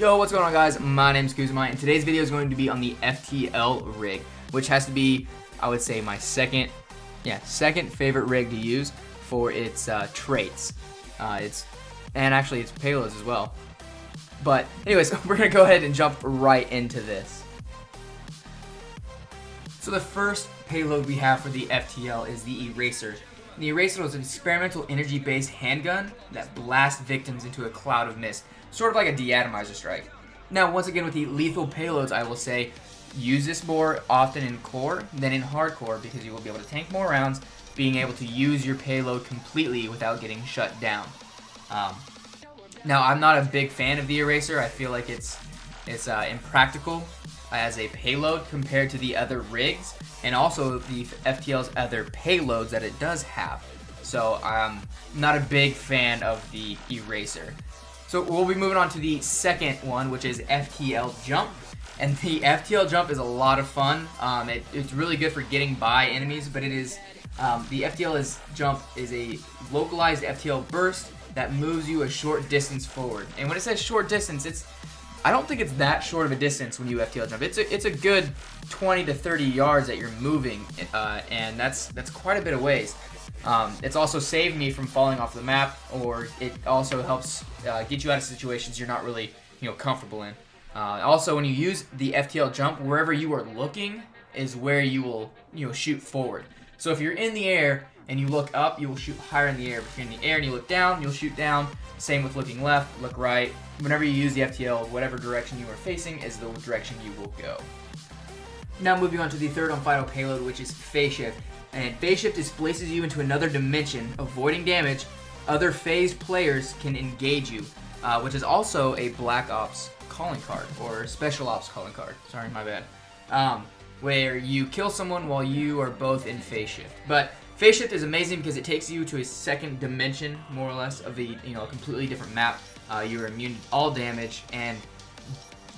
Yo, what's going on, guys? My name's Kuzma, and today's video is going to be on the FTL rig, which has to be, I would say, my second favorite rig to use for its traits. And actually its payloads as well. But anyways, we're gonna go ahead and jump right into this. So the first payload we have for the FTL is the Eraser. The Eraser is an experimental energy-based handgun that blasts victims into a cloud of mist, sort of like a deatomizer strike. Now, once again, with the lethal payloads, I will say use this more often in core than in hardcore because you will be able to tank more rounds, being able to use your payload completely without getting shut down. Now, I'm not a big fan of the Eraser. I feel like it's impractical as a payload compared to the other rigs, and also the FTL's other payloads that it does have. So I'm not a big fan of the Eraser. So we'll be moving on to the second one, which is FTL Jump. And the FTL Jump is a lot of fun. It's really good for getting by enemies, but it is the FTL Jump is a localized FTL burst that moves you a short distance forward. And when it says short distance, I don't think it's that short of a distance when you FTL jump. It's a good 20 to 30 yards that you're moving, and that's quite a bit of ways. It's also saved me from falling off the map, or it also helps get you out of situations you're not really comfortable in. Also, when you use the FTL jump, wherever you are looking is where you will shoot forward. So if you're in the air and you look up, you will shoot higher in the air. But if you're in the air and you look down, you'll shoot down. Same with looking left, look right. Whenever you use the FTL, whatever direction you are facing is the direction you will go. Now moving on to the third and final payload, which is Phase Shift. And Phase Shift displaces you into another dimension, avoiding damage. Other phased players can engage you, which is also a Black Ops calling card, or Special Ops calling card. Sorry, my bad. Where you kill someone while you are both in Phase Shift. But Phase Shift is amazing because it takes you to a second dimension, more or less, of a completely different map. You're immune to all damage, and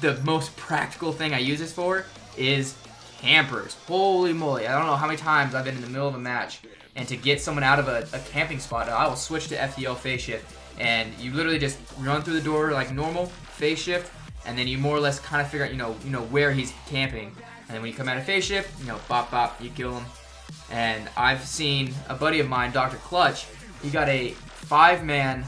the most practical thing I use this for is campers. Holy moly, I don't know how many times I've been in the middle of a match, and to get someone out of a camping spot, I will switch to FTL Phase Shift, and you literally just run through the door like normal, Phase Shift, and then you more or less kind of figure out, where he's camping. And then when you come out of Phase Shift, bop bop, you kill him. And I've seen a buddy of mine, Dr. Clutch, he got a 5-man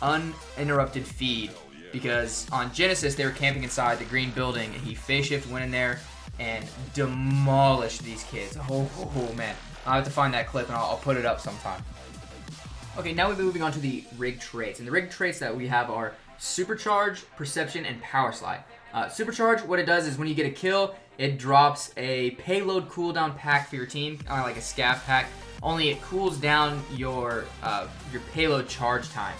uninterrupted feed because on Genesis they were camping inside the green building, and he Phase Shift went in there and demolished these kids. Oh man, I'll have to find that clip and I'll put it up sometime. Okay, now we're moving on to the rig traits, and the rig traits that we have are Supercharge, Perception, and Power Slide. Supercharge, what it does is when you get a kill, it drops a payload cooldown pack for your team, like a scav pack. Only it cools down your payload charge time,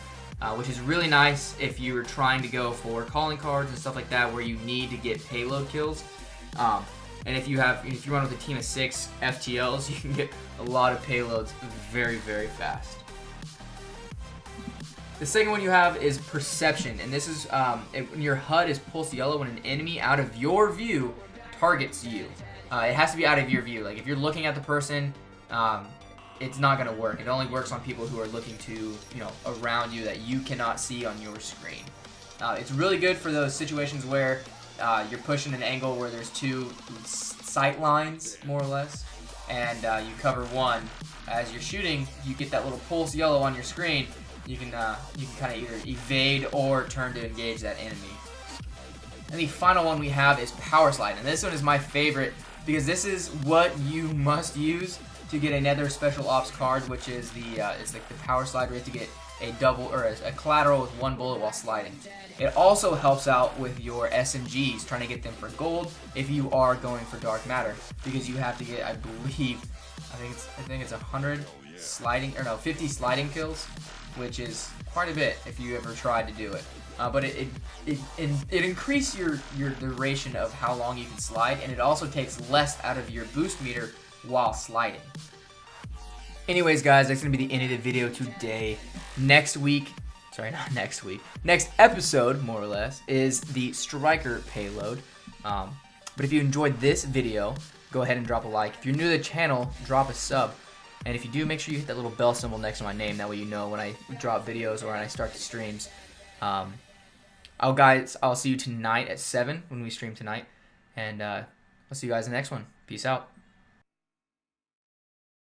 which is really nice if you are trying to go for calling cards and stuff like that, where you need to get payload kills. And if you run with a team of 6 FTLs, you can get a lot of payloads very, very fast. The second one you have is Perception, and this is when your HUD is pulsed yellow when an enemy out of your view targets you. It has to be out of your view. Like if you're looking at the person, it's not going to work. It only works on people who are looking to, around you that you cannot see on your screen. It's really good for those situations where you're pushing an angle where there's 2 sight lines, more or less, and you cover one. As you're shooting, you get that little pulse yellow on your screen. You can kind of either evade or turn to engage that enemy. And the final one we have is Power Slide, and this one is my favorite because this is what you must use to get another Special Ops card, which is it's like the Power Slide, where you have to get a double or a collateral with 1 bullet while sliding. It also helps out with your SMGs, trying to get them for gold if you are going for Dark Matter, because you have to get, I think it's 100 sliding, or no, 50 sliding kills, which is quite a bit if you ever tried to do it. But it increases your duration of how long you can slide, and it also takes less out of your boost meter while sliding. Anyways, guys, that's going to be the end of the video today. Next episode, more or less, is the Striker payload. But if you enjoyed this video, go ahead and drop a like. If you're new to the channel, drop a sub. And if you do, make sure you hit that little bell symbol next to my name. That way you know when I drop videos or when I start the streams. I'll see you tonight at 7 when we stream tonight, and I'll see you guys in the next one. Peace out.